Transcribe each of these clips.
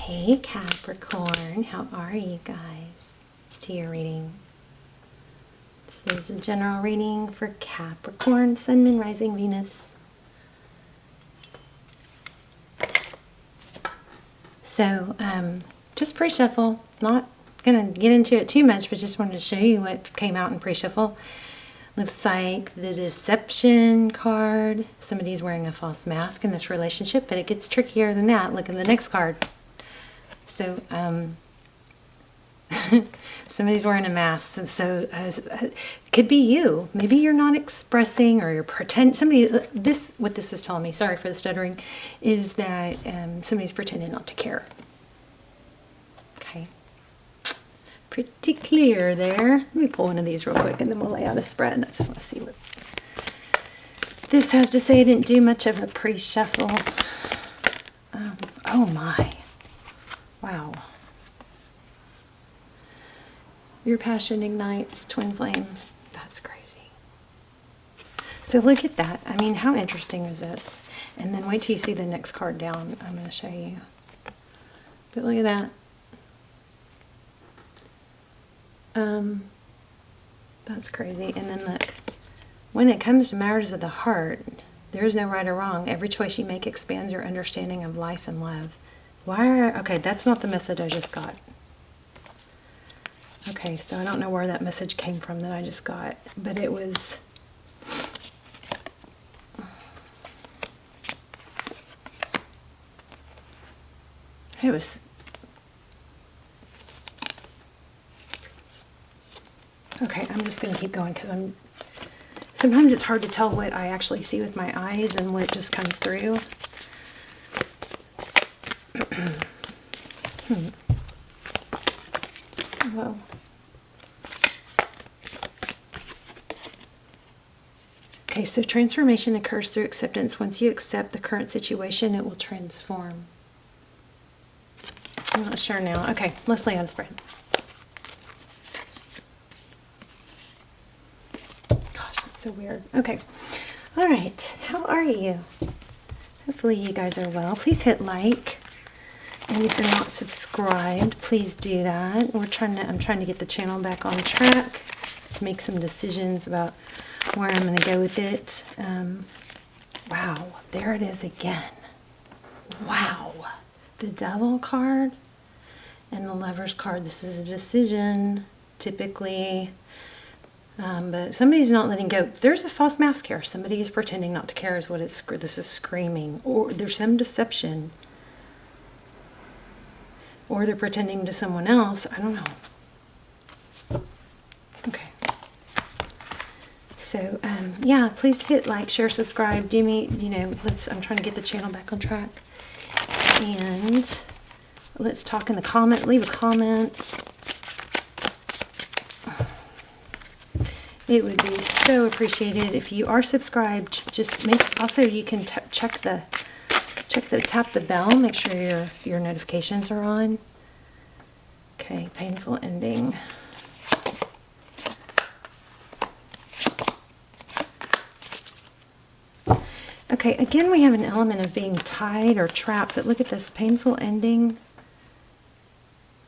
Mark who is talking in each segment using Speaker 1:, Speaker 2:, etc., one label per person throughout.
Speaker 1: Hey Capricorn, how are you guys? It's to your reading. This is a general reading for Capricorn, Sun, Moon, Rising, Venus. So, just pre-shuffle. Not going to get into it too much, but just wanted to show you what came out in pre-shuffle. Looks like the Deception card. Somebody's wearing a false mask in this relationship, but it gets trickier than that. Look at the next card. So, somebody's wearing a mask. So it could be you. Maybe you're not expressing, or you're pretending. What this is telling me, sorry for the stuttering, is that somebody's pretending not to care. Okay. Pretty clear there. Let me pull one of these real quick and then we'll lay out a spread. I just want to see what this has to say. I didn't do much of a pre-shuffle. Oh my. Wow. Your passion ignites twin flame. That's crazy. So look at that. I mean, how interesting is this? And then wait till you see the next card down. I'm going to show you. But look at that. That's crazy. And then look. When it comes to matters of the heart, there is no right or wrong. Every choice you make expands your understanding of life and love. Okay, that's not the message I just got. Okay, so I don't know where that message came from that I just got, but it was... Okay, I'm just going to keep going because sometimes it's hard to tell what I actually see with my eyes and what just comes through. Well, okay, so transformation occurs through acceptance. Once you accept the current situation, it will transform. I'm not sure now. Okay, let's lay out a spread. Gosh, that's so weird. Okay, all right. How are you? Hopefully you guys are well. Please hit like. And if you're not subscribed, please do that. I'm trying to get the channel back on track, make some decisions about where I'm going to go with it. Wow, there it is again. Wow, the Devil card and the Lover's card. This is a decision, typically, but somebody's not letting go. There's a false mask here. Somebody is pretending not to care is what this is screaming. Or there's some deception. Or they're pretending to someone else. I don't know. Okay. So, yeah, please hit like, share, subscribe. Do me, I'm trying to get the channel back on track. And let's talk in the comment. Leave a comment. It would be so appreciated if you are subscribed. Also you can tap the bell, make sure your notifications are on. Okay, painful ending. Okay, again we have an element of being tied or trapped, but look at this, painful ending.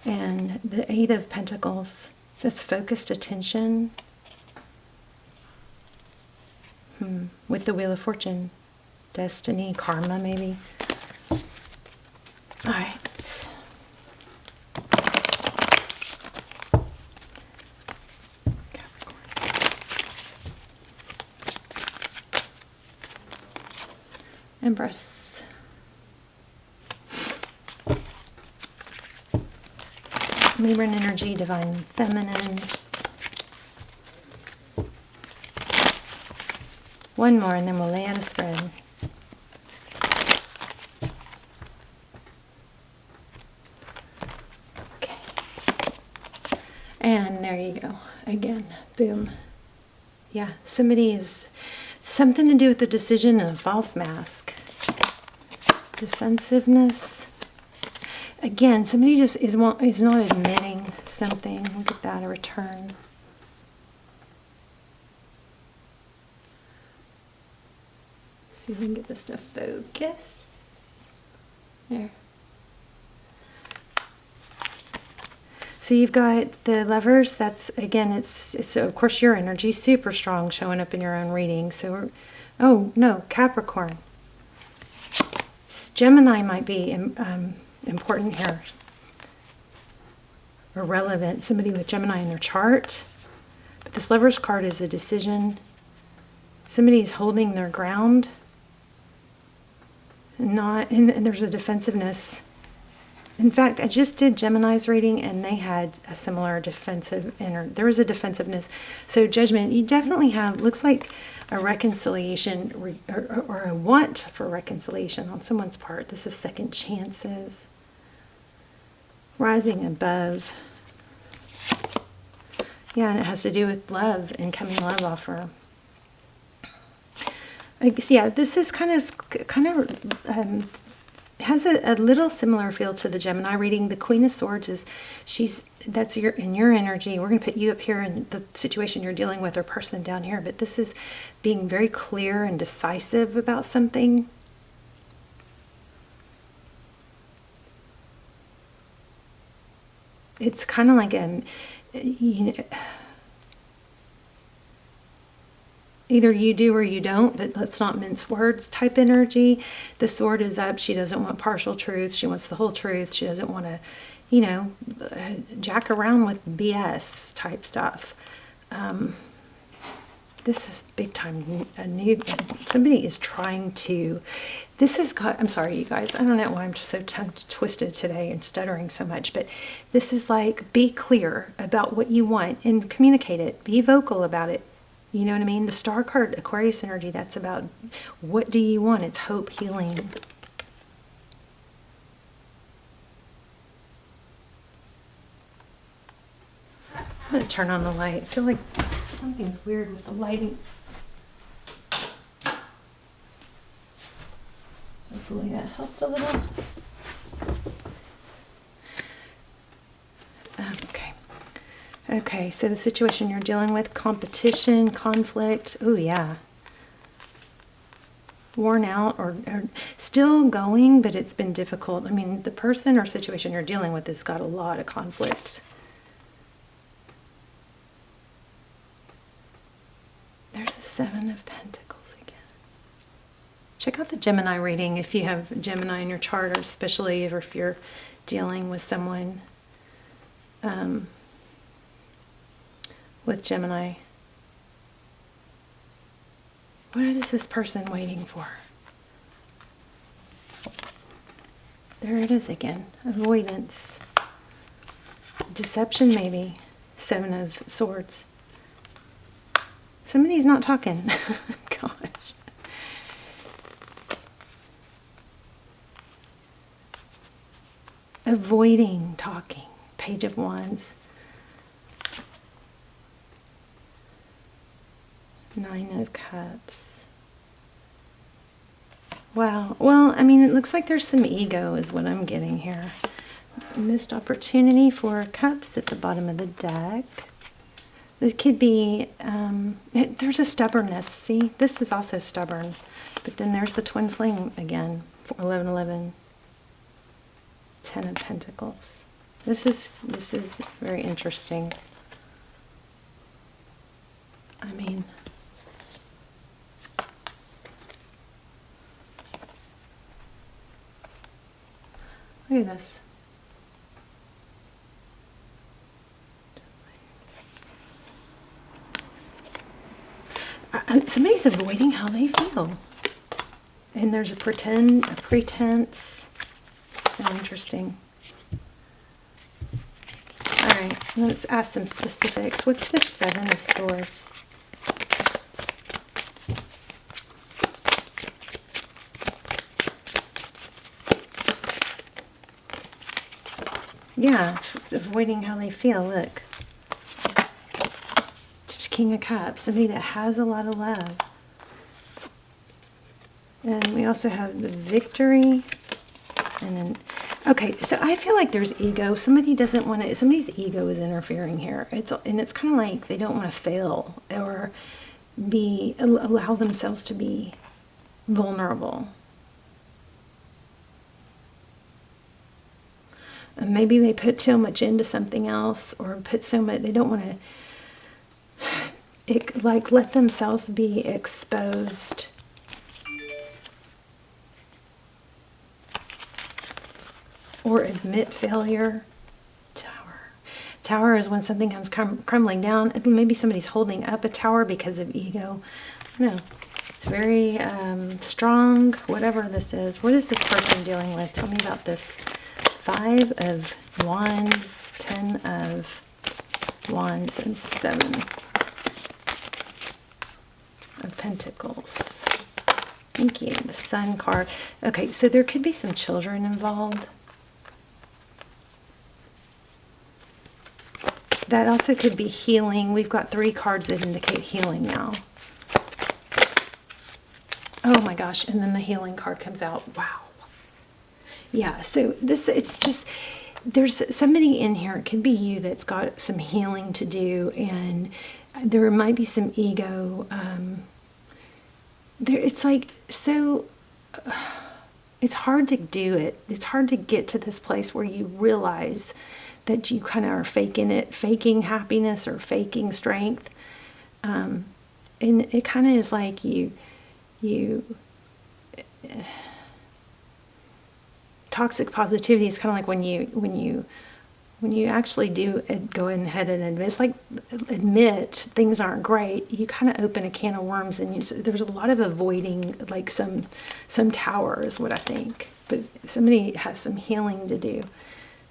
Speaker 1: And the Eight of Pentacles, this focused attention. With the Wheel of Fortune. Destiny, karma, maybe. All right. Empress. Libran energy, divine feminine. One more and then we'll lay out a spread. And there you go. Again, boom. Yeah, somebody is something to do with the decision and a false mask. Defensiveness. Again, somebody just is not admitting something. Look at that, a return. See if we can get this to focus. There. So you've got the Lovers. That's, again, it's of course your energy, super strong, showing up in your own reading. So, oh no, Capricorn. Gemini might be important here, or relevant. Somebody with Gemini in their chart. But this Lovers card is a decision. Somebody's holding their ground. And there's a defensiveness. In fact, I just did Gemini's reading, and they had a similar defensive there was a defensiveness. So Judgment, you definitely have, looks like a reconciliation or a want for reconciliation on someone's part. This is second chances. Rising above. Yeah, and it has to do with love, incoming love offer. I guess, yeah, this is kind of has a little similar feel to the Gemini reading. The Queen of Swords is, that's in your energy. We're going to put you up here in the situation you're dealing with, or person down here. But this is being very clear and decisive about something. It's kind of like either you do or you don't, but let's not mince words type energy. The sword is up. She doesn't want partial truth. She wants the whole truth. She doesn't want to, jack around with BS type stuff. This is big time. Somebody is trying to, I'm sorry, you guys. I don't know why I'm so twisted today and stuttering so much, but this is like, be clear about what you want and communicate it. Be vocal about it. You know what I mean? The Star card, Aquarius energy, that's about what do you want? It's hope, healing. I'm going to turn on the light. I feel like something's weird with the lighting. Hopefully that helped a little. Okay. Okay, so the situation you're dealing with, competition, conflict. Oh, yeah. Worn out or still going, but it's been difficult. I mean, the person or situation you're dealing with has got a lot of conflict. There's the Seven of Pentacles again. Check out the Gemini reading if you have Gemini in your chart, or especially if you're dealing with someone with Gemini. What is this person waiting for? There it is again. Avoidance. Deception, maybe. Seven of Swords. Somebody's not talking. Gosh. Avoiding talking. Page of Wands. Nine of Cups. Wow. Well, I mean, it looks like there's some ego is what I'm getting here. Missed opportunity for Cups at the bottom of the deck. This could be, there's a stubbornness. See, this is also stubborn. But then there's the twin flame again. 1111. Ten of Pentacles. This is very interesting. I mean, look at this. Somebody's avoiding how they feel. And there's a pretense. So interesting. All right, let's ask some specifics. What's the Seven of Swords? Yeah, it's avoiding how they feel. Look. King of Cups, somebody that has a lot of love. And we also have the Victory. And then, okay, so I feel like there's ego. Somebody doesn't want to, somebody's ego is interfering here. It's kind of like they don't want to fail or allow themselves to be vulnerable. Maybe they put so much into something else, or put so much, they don't want to, like, let themselves be exposed. Or admit failure. Tower is when something comes crumbling down. Maybe somebody's holding up a tower because of ego. I don't know. It's very strong, whatever this is. What is this person dealing with? Tell me about this. 5 of Wands, 10 of Wands, and 7 of Pentacles. Thank you. The Sun card. Okay, so there could be some children involved. That also could be healing. We've got 3 cards that indicate healing now. Oh my gosh, and then the healing card comes out. Wow. Yeah, so this, it's just, there's somebody in here, it could be you, that's got some healing to do, and there might be some ego. It's like, so, it's hard to do it. It's hard to get to this place where you realize that you kind of are faking it, faking happiness or faking strength. And it kind of is like toxic positivity is kind of like when you actually do go ahead and admit, it's like admit things aren't great, you kind of open a can of worms, and there's a lot of avoiding, like some tower is what I think. But somebody has some healing to do.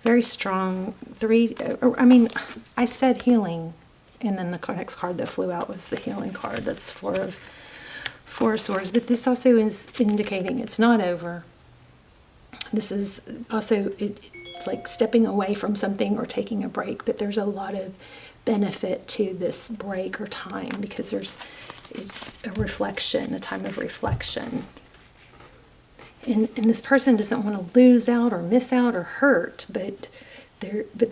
Speaker 1: Very strong. 3, I mean, I said healing, and then the next card that flew out was the healing card. That's 4 of Swords. But this also is indicating it's not over. This is also, it's like stepping away from something or taking a break, but there's a lot of benefit to this break or time, because it's a reflection, a time of reflection. And this person doesn't want to lose out or miss out or hurt, but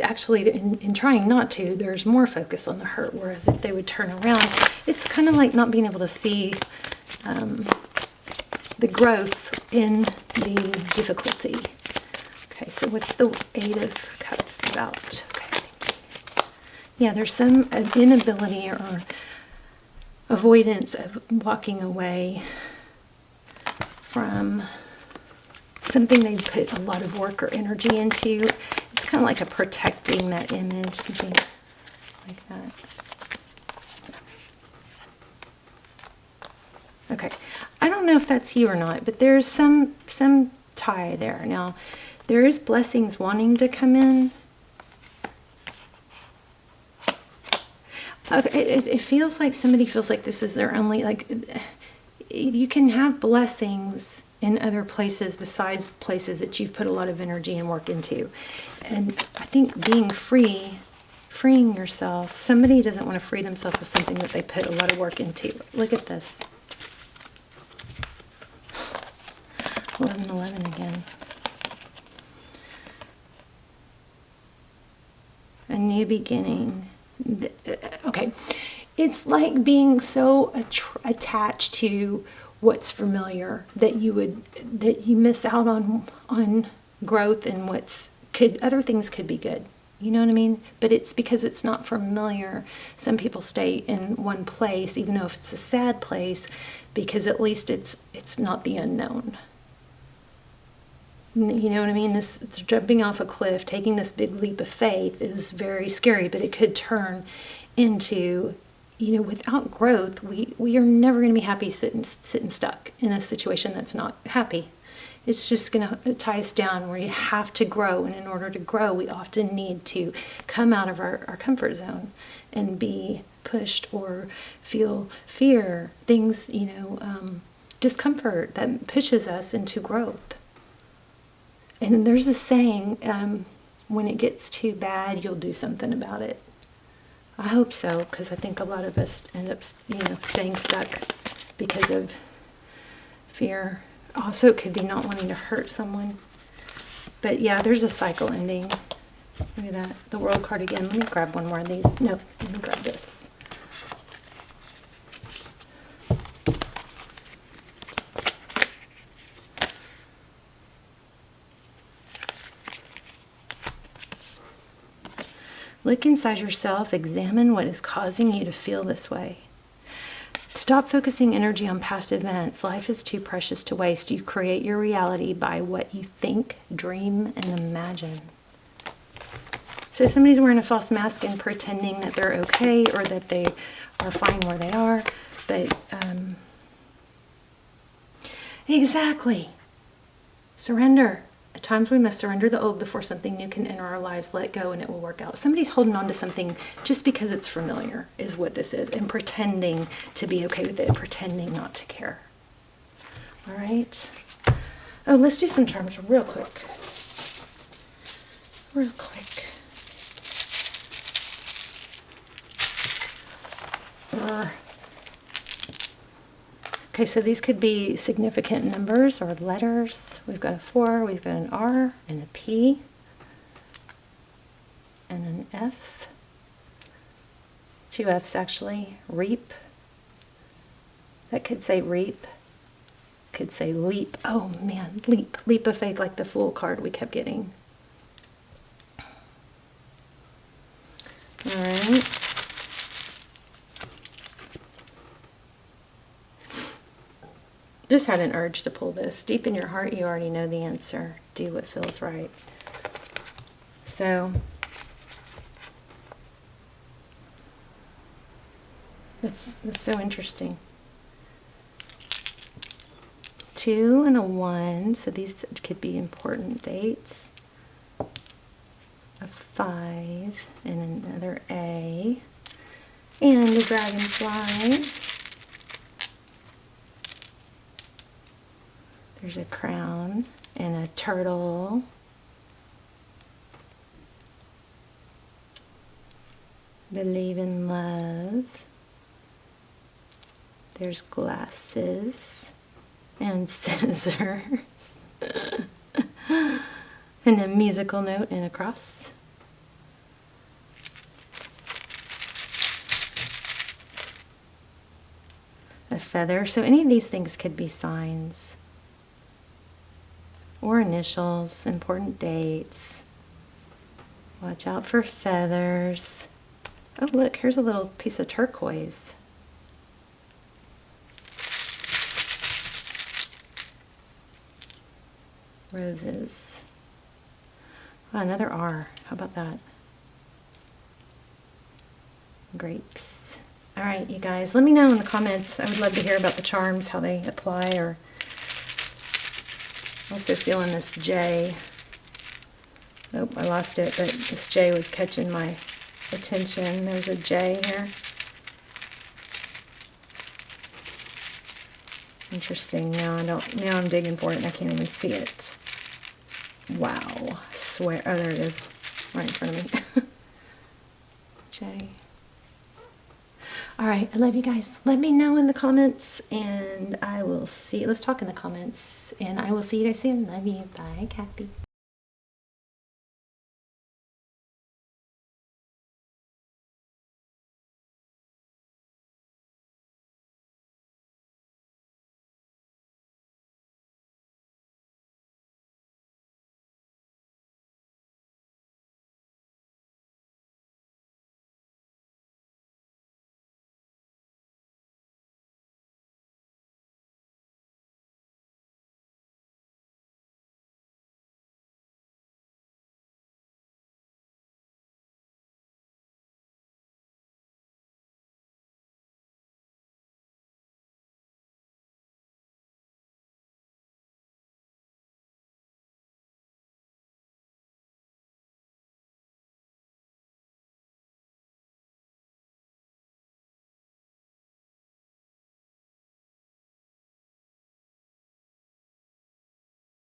Speaker 1: actually in trying not to, there's more focus on the hurt. Whereas if they would turn around, it's kind of like not being able to see the growth in the difficulty. Okay, so what's the 8 of Cups about? Okay, yeah, there's some inability or avoidance of walking away from something they put a lot of work or energy into. It's kind of like a protecting that image, something like that. Okay, I don't know if that's you or not, but there's some tie there. Now, there is blessings wanting to come in. Okay, it feels like somebody feels like this is their only, like, you can have blessings in other places besides places that you've put a lot of energy and work into. And I think being freeing yourself, somebody doesn't want to free themselves of something that they put a lot of work into. Look at this. 11 again. A new beginning. Okay, it's like being so attached to what's familiar that you miss out on growth, and other things could be good. You know what I mean? But it's because it's not familiar. Some people stay in one place, even though if it's a sad place, because at least it's not the unknown. You know what I mean? This jumping off a cliff, taking this big leap of faith is very scary, but it could turn into, without growth, we are never going to be happy sitting stuck in a situation that's not happy. It's just going to tie us down where you have to grow, and in order to grow, we often need to come out of our comfort zone and be pushed or feel fear, things, discomfort that pushes us into growth. And there's a saying, when it gets too bad, you'll do something about it. I hope so, because I think a lot of us end up, staying stuck because of fear. Also, it could be not wanting to hurt someone. But yeah, there's a cycle ending. Look at that. The World card again. Let me grab one more of these. No, let me grab this. Look inside yourself, examine what is causing you to feel this way. Stop focusing energy on past events. Life is too precious to waste. You create your reality by what you think, dream, and imagine. So somebody's wearing a false mask and pretending that they're okay or that they are fine where they are. But, exactly. Surrender. At times we must surrender the old before something new can enter our lives. Let go and it will work out. Somebody's holding on to something just because it's familiar is what this is. And pretending to be okay with it. Pretending not to care. All right. Oh, let's do some charms real quick. Real quick. Okay, so these could be significant numbers or letters. We've got a 4, we've got an R, and a P, and an F. 2 F's actually. Reap. That could say reap. Could say leap. Oh man, leap. Leap of faith, like the Fool card we kept getting. All right. Just had an urge to pull this. Deep in your heart, you already know the answer. Do what feels right. So, that's so interesting. 2 and a 1, so these could be important dates. A 5 and another A. And a dragonfly. There's a crown and a turtle. Believe in love. There's glasses and scissors. And a musical note and a cross. A feather. So any of these things could be signs. Or initials, important dates. Watch out for feathers. Oh, look, here's a little piece of turquoise. Roses. Oh, another R. How about that? Grapes. All right, you guys, let me know in the comments. I would love to hear about the charms, how they apply, or also feeling this J. Oh, I lost it, but this J was catching my attention. There's a J here. Interesting. Now I'm digging for it and I can't even see it. Wow. I swear. Oh, there it is. Right in front of me. J. All right, I love you guys. Let me know in the comments, and I will see. Let's talk in the comments, and I will see you guys soon. Love you. Bye, Cappy.